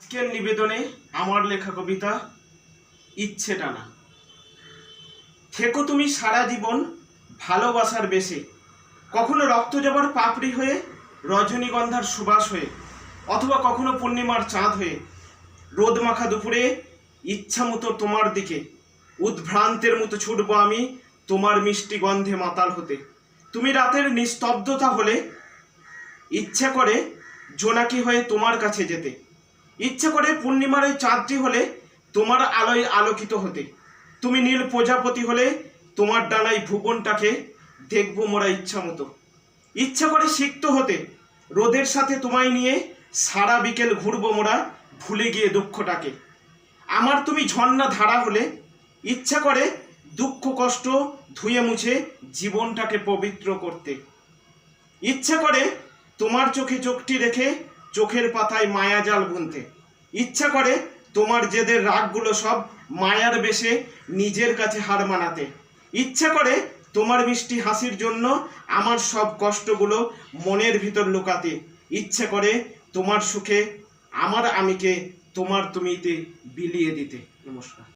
আজকের নিবেদনে আমার লেখা কবিতা ইচ্ছে টানা। থেকো তুমি সারা জীবন ভালোবাসার বেশে, কখনো রক্ত জবার পাপড়ি হয়ে, রজনীগন্ধার সুবাস হয়ে, অথবা কখনো পূর্ণিমার চাঁদ হয়ে। রোদ মাখা দুপুরে ইচ্ছা মতো তোমার দিকে উদ্ভ্রান্তের মতো ছুটবো আমি তোমার মিষ্টি গন্ধে মাতাল হতে। তুমি রাতের নিস্তব্ধতা হলে ইচ্ছা করে জোনাকি হয়ে তোমার কাছে যেতে। ইচ্ছে করে পূর্ণিমার ওই চাঁদটি হলে তোমার আলোয় আলোকিত হতে। তুমি নীল প্রজাপতি হলে তোমার ডানায় ভুবনটাকে দেখবো মোরা ইচ্ছা মতো। ইচ্ছা করে সিক্ত হতে রোদের সাথে তোমায় নিয়ে সারা বিকেল ঘুরবো মোরা ভুলে গিয়ে দুঃখটাকে। আমার তুমি ঝর্ণা ধারা হলে ইচ্ছা করে দুঃখ কষ্ট ধুয়ে মুছে জীবনটাকে পবিত্র করতে। ইচ্ছা করে তোমার চোখে চোখটি রেখে চোখের পাতায় মায়াজাল বুনতে। ইচ্ছা করে তোমার জেদের রাগগুলো সব মায়ার বেশে নিজের কাছে হার মানাতে। ইচ্ছা করে তোমার মিষ্টি হাসির জন্য আমার সব কষ্টগুলো মনের ভিতর লুকাতে। ইচ্ছে করে তোমার সুখে আমার আমিকে তোমার তুমিতে বিলিয়ে দিতে। নমস্কার।